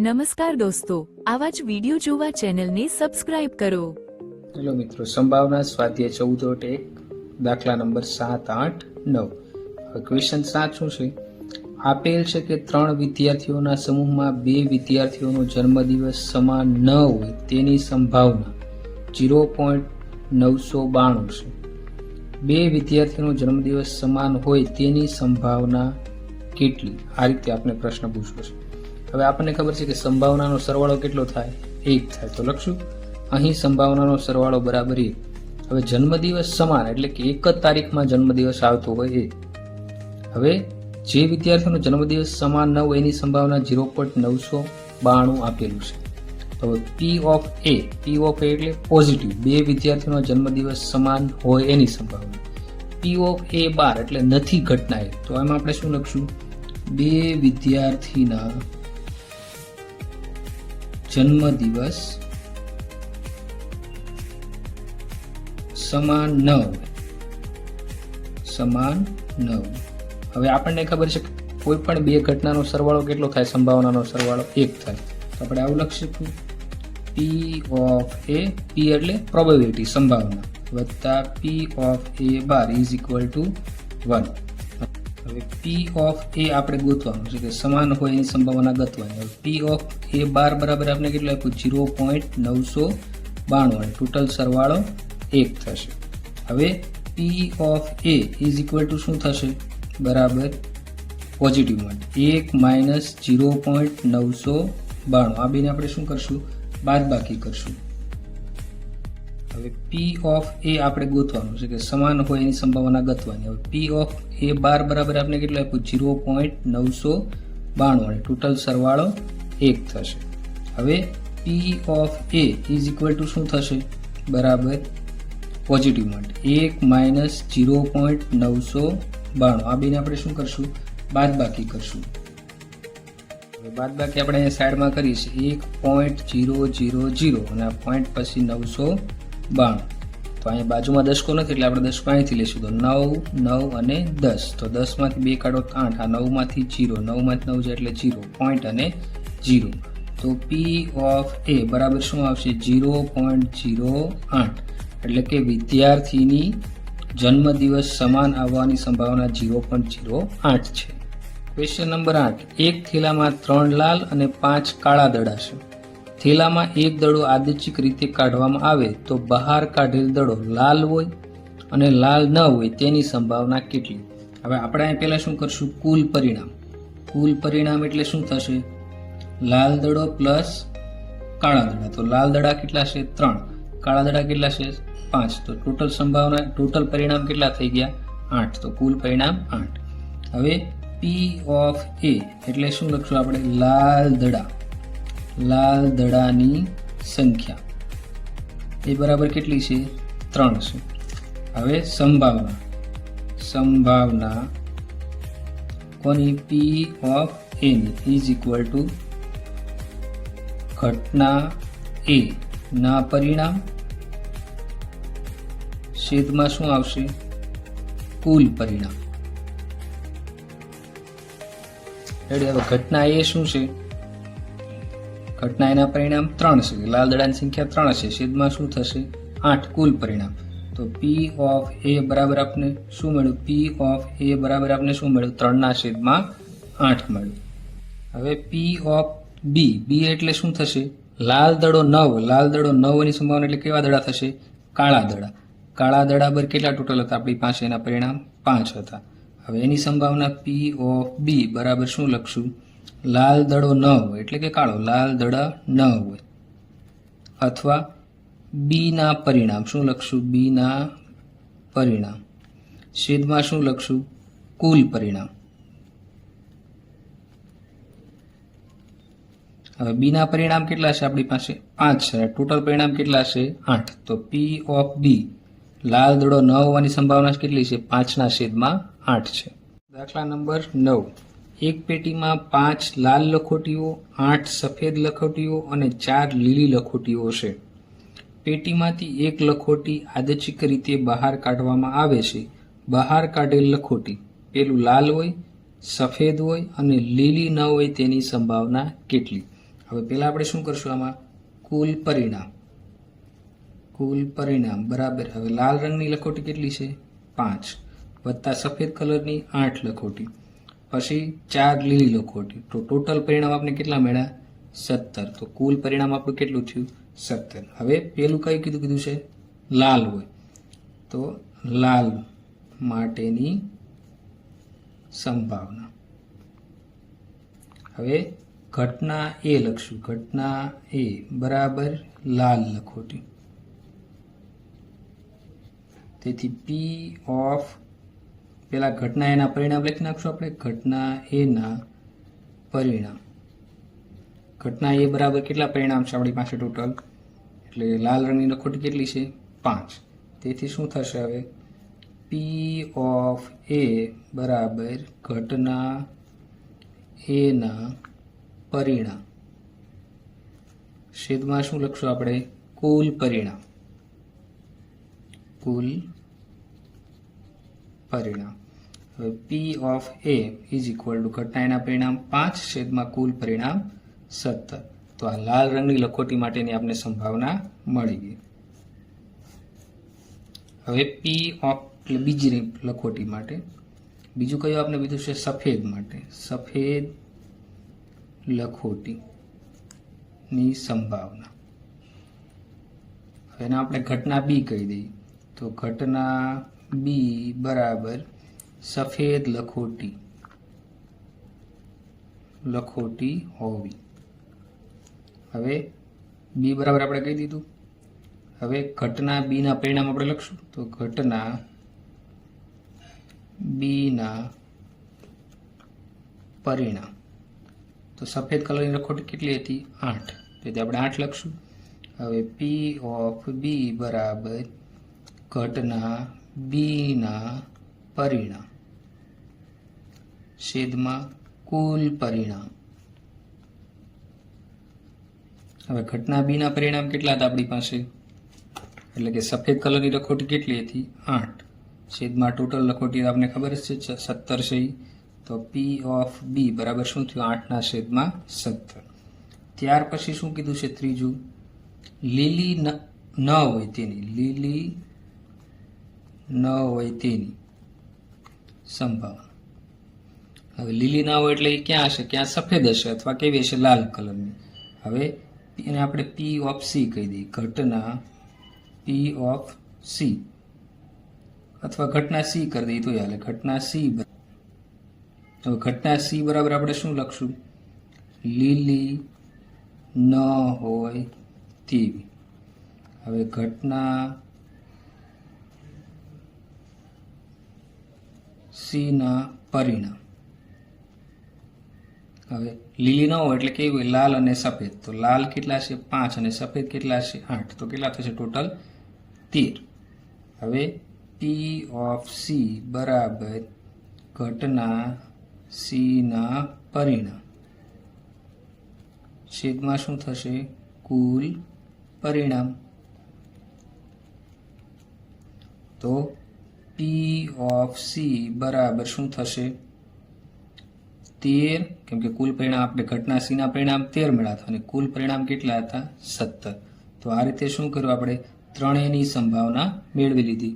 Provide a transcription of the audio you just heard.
નમસ્કાર દોસ્તો, આવા જ વિડિયો જોવા ચેનલને સબસ્ક્રાઇબ કરો. હેલો મિત્રો, સંભાવના સ્વાધ્યાય 14.1 દાખલા નંબર 7, 8, 9. ક્વેશ્ચન 7 શું છે? આપેલ છે કે 3 વિદ્યાર્થીઓના સમૂહમાં 2 વિદ્યાર્થીઓનો જન્મદિવસ સમાન ન હોય તેની સંભાવના 0.992 છે. 2 વિદ્યાર્થીઓનો જન્મદિવસ સમાન હોય તેની સંભાવના કેટલી? આ રીતે આપણે પ્રશ્ન પૂછવો છે. હવે આપણને ખબર છે કે સંભાવનાનો સરવાળો કેટલો થાય? 1 થાય. તો લખશું અહીં સંભાવનાનો સરવાળો બરાબર 1. હવે જન્મદિવસ સમાન એટલે કે એક જ તારીખમાં જન્મદિવસ આવતો હોય એ. હવે જે વિદ્યાર્થીનો જન્મદિવસ સમાન ન હોય એની સંભાવના 0.992 આપેલું છે. તો P ઓફ A એટલે પોઝિટિવ, 2 વિદ્યાર્થીનો જન્મદિવસ સમાન હોય એની સંભાવના. P ઓફ A બાર એટલે નથી ઘટના એ. તો એમાં આપણે શું લખશું? 2 વિદ્યાર્થીના જન્મદિવસ સમાન ન હોય. હવે આપણને ખબર છે કે કોઈ પણ 2 ઘટનાનો સરવાળો કેટલો થાય? સંભાવનાનો સરવાળો 1 થાય. તો આપણે આવું લખીશું P ઓફ A, P એટલે પ્રોબેબિલિટી, સંભાવના, વત્તા P of A bar is equal to 1. હવે P ઓફ A આપણે ગોતવાનું છે કે સમાન હોય એની સંભાવના ગોતવાની. હવે P ઓફ A બાર બરાબર આપણે કેટલું આપ્યું? 0.992 અને ટોટલ સરવાળો 1 થશે. હવે P of A is equal to શું થશે? બરાબર પોઝિટિવ માટે 1 માઇનસ 0.992. આ બેને આપણે શું કરશું? બાદબાકી કરશું. હવે P ઓફ A આપણે ગોતવાનું છે કે સમાન હોય એની સંભાવના ગોતવાની. હવે P ઓફ A બાર બરાબર આપણે કેટલું આપ્યું? 0.992 અને ટોટલ સરવાળો 1 થશે. હવે P of A is equal to શું થશે? બરાબર પોઝિટિવ માટે 1 માઇનસ 0.992. આ બેને આપણે શું કરશું? બાદબાકી કરશું. હવે બાદબાકી આપણે અહીંયા સાઈડમાં કરીશું 1.000 અને આ પોઈન્ટ પછી 992. તો અહીંયા બાજુમાં દશકો નથી એટલે આપણે દશકો અહીંથી લઈશું. તો 9, 9 અને 10. તો 10 માંથી 2 કાઢો 8. આ 9 માંથી 0, 9 માંથી 9 જાય એટલે 0, પોઈન્ટ અને 0. તો P ઓફ A બરાબર શું આવશે? 0.08 એટલે કે વિદ્યાર્થીની જન્મદિવસ સમાન આવવાની સંભાવના 0.08 છે. Question number 8. એક થેલામાં 3 લાલ અને 5 કાળા દડા છે. થેલામાં એક દડો આદર્શિક રીતે કાઢવામાં આવે તો બહાર કાઢેલ દડો લાલ હોય અને લાલ ન હોય તેની સંભાવના કેટલી? હવે આપણે અહીં પહેલા શું કરશું? કુલ પરિણામ એટલે શું થશે? લાલ દડો પ્લસ કાળા દડા. તો લાલ દડા કેટલા છે? 3. કાળા દડા કેટલા છે? 5. તો ટોટલ પરિણામ કેટલા થઈ ગયા? 8. તો કુલ પરિણામ 8. હવે P ઓફ A એટલે શું લખશું આપણે? લાલ દડાની સંખ્યા એ બરાબર કેટલી છે? 3 છે. હવે સંભાવના કોની? P ઓફ A ની ઇઝ ઇક્વલ ટુ ઘટના A ના પરિણામ છેદમાં શું આવશે? કુલ પરિણામ. રેડી? હવે ઘટના A શું છે? ઘટના એના પરિણામ 3 છે. લાલ દડાની સંખ્યા 3 છે. છેદમાં શું થશે? 8 કુલ પરિણામ. તો P ઓફ A બરાબર આપણે શું મળ્યું? P ઓફ A બરાબર આપણે શું મળ્યું? 3 ના છેદમાં 8 મળ્યું. હવે P ઓફ B એટલે શું થશે? લાલ દડો 9. લાલ દડો 9 ની સંભાવના એટલે કેવા દડા થશે? કાળા દડા. કાળા દડા પર કેટલા ટોટલ હતા આપણી પાસે? એના પરિણામ 5 હતા. હવે એની સંભાવના P ઓફ B બરાબર શું લખશું? લાલ દડો ન હોય એટલે કે કાળો, લાલ દડા ન હોય, અથવા B ના પરિણામ શું લખશું? B ના પરિણામ છેદમાં શું લખશું? કુલ પરિણામ. હવે B ના પરિણામ કેટલા છે આપણી પાસે? 5 છે. ટોટલ પરિણામ કેટલા છે? 8. તો P ઓફ B લાલ દડો ન હોવાની સંભાવના કેટલી છે? 5 ના છેદમાં 8 છે. દાખલા નંબર 9. એક પેટીમાં 5 લાલ લખોટીઓ, 8 સફેદ લખોટીઓ અને 4 લીલી લખોટીઓ છે. પેટીમાંથી એક લખોટી આદર્શિક રીતે બહાર કાઢવામાં આવે છે. બહાર કાઢેલ લખોટી પેલું લાલ હોય, સફેદ હોય અને લીલી ન હોય તેની સંભાવના કેટલી? હવે પહેલા આપણે શું કરશું આમાં કુલ પરિણામ બરાબર હવે લાલ રંગની લખોટી કેટલી છે 5 વત્તા સફેદ કલરની 8 લખોટી પછી 4 લીલી લખોટી તો ટોટલ પરિણામ આપણે કેટલા મળ્યા 17 તો કુલ પરિણામ આપણું કેટલું થયું 17 હવે પેલું કયું કીધું છે લાલ હોય તો લાલ માટેની સંભાવના હવે ઘટના એ લખશું ઘટના એ બરાબર લાલ લખોટી તેથી પી ઓફ પેલા ઘટના એના પરિણામ લખી નાખશું આપણે ઘટના એના પરિણામ ઘટના એ બરાબર કેટલા પરિણામ છે આપણી પાસે ટોટલ એટલે લાલ રંગની લખોટી કેટલી છે 5 તેથી શું થશે હવે પી ઓફ એ બરાબર ઘટના એના પરિણામ છેદમાં શું લખશું આપણે કુલ પરિણામ હવે પી of A is equal to ઘટના એના પરિણામ 5 છેદમાં કુલ પરિણામ 17 તો આ લાલ રંગની લખોટી માટેની આપણે સંભાવના મળી ગઈ હવે પી ઓફ એટલે બીજી લખોટી માટે બીજું કયું આપણે કીધું છે સફેદ માટે સફેદ લખોટી ની સંભાવના હવે એને આપણે ઘટના બી કહી દઈએ તો ઘટના બી બરાબર સફેદ લખોટી હોવી હવે બી બરાબર આપણે કહી દીધું હવે ઘટના બી ના પરિણામ આપણે લખશું તો ઘટના બી ના પરિણામ તો સફેદ કલરની લખોટી કેટલી હતી 8 તેથી આપણે 8 લખશું હવે પી ઓફ બી બરાબર ઘટના બી ના પરિણામ છેદમાં કુલ પરિણામ હવે ઘટના બી ના પરિણામ કેટલા હતા આપણી પાસે એટલે કે સફેદ કલરની લખોટી કેટલી હતી 8 છેદમાં ટોટલ લખોટી આપણને ખબર જ છે 17 છે તો પી ઓફ બી બરાબર શું થયું 8 ના છેદમાં 17 ત્યાર પછી શું કીધું છે ત્રીજું લીલી ન હોય તેની સંભાવના હવે લીલી ના હોય એટલે એ ક્યાં હશે ક્યાં સફેદ હશે અથવા કેવી હશે લાલ કલરની હવે એને આપણે પી ઓફ સી કહી દઈએ ઘટના પી ઓફ સી અથવા ઘટના સી કરી દઈએ તો હાલે ઘટના સી હવે ઘટના સી બરાબર આપણે શું લખશું લીલી ન હોય તેવી હવે ઘટના સી ના પરિણામ હવે લીલી ન હોય એટલે કેવી હોય લાલ અને સફેદ તો લાલ કેટલા છે 5 અને સફેદ કેટલા છે 8 તો કેટલા થશે ટોટલ 13 હવે પી ઓફ સી બરાબર ઘટના સી ના પરિણામ છેદમાં શું થશે કુલ પરિણામ તો પી ઓફ સી બરાબર શું થશે 13 કેમ કે કુલ પરિણામ આપણે ઘટના સી ના પરિણામ 13 મળ્યા હતા અને કુલ પરિણામ કેટલા હતા 17 તો આ રીતે શું કર્યું આપણે ત્રણેયની સંભાવના મેળવી લીધી